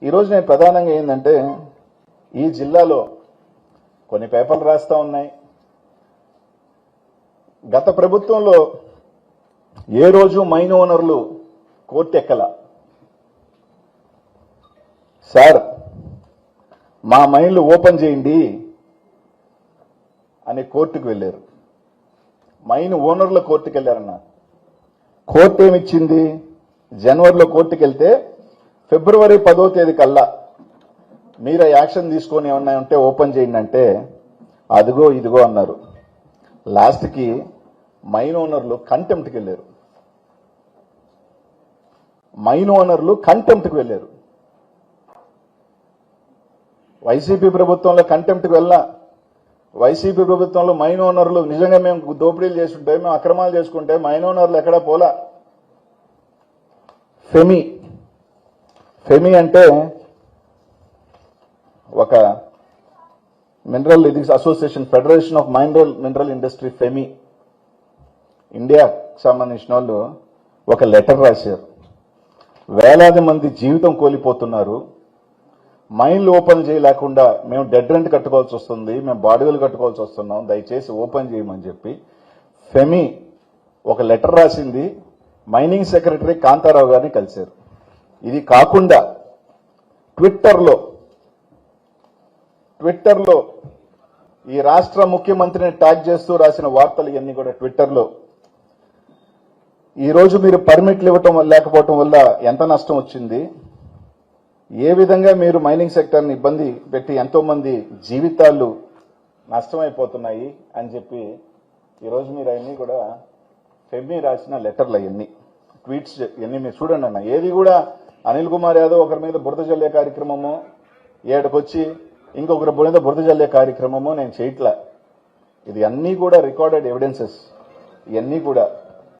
ఈరోజు నేను ప్రధానంగా ఏంటంటే ఈ జిల్లాలో కొన్ని పేపర్లు రాస్తా ఉన్నాయి. గత ప్రభుత్వంలో ఏ రోజు మైన్ ఓనర్లు కోర్టు ఎక్కల. సార్ మా మైన్లు ఓపెన్ చేయండి అని కోర్టుకు వెళ్ళారు. మైన్ ఓనర్ల కోర్టుకు వెళ్ళారన్న. కోర్టు ఏమిచ్చింది? జనవరిలో కోర్టుకు వెళ్తే ఫిబ్రవరి 10వ తేదీ కల్లా మీరు యాక్షన్ తీసుకొని ఏమన్నా ఉంటే ఓపెన్ చేయండి అంటే అదిగో ఇదిగో అన్నారు. లాస్ట్కి మైన్ ఓనర్లు కంటెంప్ట్కి వెళ్ళారు. మైన్ ఓనర్లు కంటెంప్ట్కి వెళ్ళారు. వైసీపీ ప్రభుత్వంలో కంటెంప్ట్కి వెళ్ళా. వైసీపీ ప్రభుత్వంలో మైన్ ఓనర్లు నిజంగా మేము దోపిడీలు చేసుకుంటే, మేము అక్రమాలు చేసుకుంటే మైన్ ఓనర్లు ఎక్కడా పోలా. ఫెమి అంటే ఒక mineral association, federation of mineral industry, FIMI ఇండియాకి సంబంధించిన వాళ్ళు ఒక లెటర్ రాశారు. వేలాది మంది జీవితం కోల్పోతున్నారు, మైన్లు ఓపెన్ చేయలేకుండా మేము డెడ్ రెంట్ కట్టుకోవాల్సి వస్తుంది, మేము బాడుగలు కట్టుకోవాల్సి వస్తున్నాం, దయచేసి ఓపెన్ చేయమని చెప్పి ఫెమి ఒక లెటర్ రాసింది. మైనింగ్ సెక్రటరీ కాంతారావు గారిని కలిశారు. ఇది కాకుండా ట్విట్టర్లో ఈ రాష్ట్ర ముఖ్యమంత్రిని ట్యాగ్ చేస్తూ రాసిన వార్తలు ఇవన్నీ కూడా ట్విట్టర్లో. ఈ రోజు మీరు పర్మిట్లు ఇవ్వటం లేకపోవటం వల్ల ఎంత నష్టం వచ్చింది, ఏ విధంగా మీరు మైనింగ్ సెక్టర్ని ఇబ్బంది పెట్టి ఎంతో మంది జీవితాలు నష్టమైపోతున్నాయి అని చెప్పి ఈరోజు మీరు అవన్నీ కూడా ఫెమి రాసిన లెటర్లు అవన్నీ ట్వీట్స్ ఇవన్నీ మీరు చూడండి అన్న. ఏది కూడా అనిల్ కుమార్ యాదవ్ ఒకరి మీద బురద జల్లే కార్యక్రమము, ఏడకొచ్చి ఇంకొకరి మీద బురద జల్లే కార్యక్రమము నేను చేయట్లా. ఇది అన్నీ కూడా రికార్డెడ్ ఎవిడెన్సెస్. ఇవన్నీ కూడా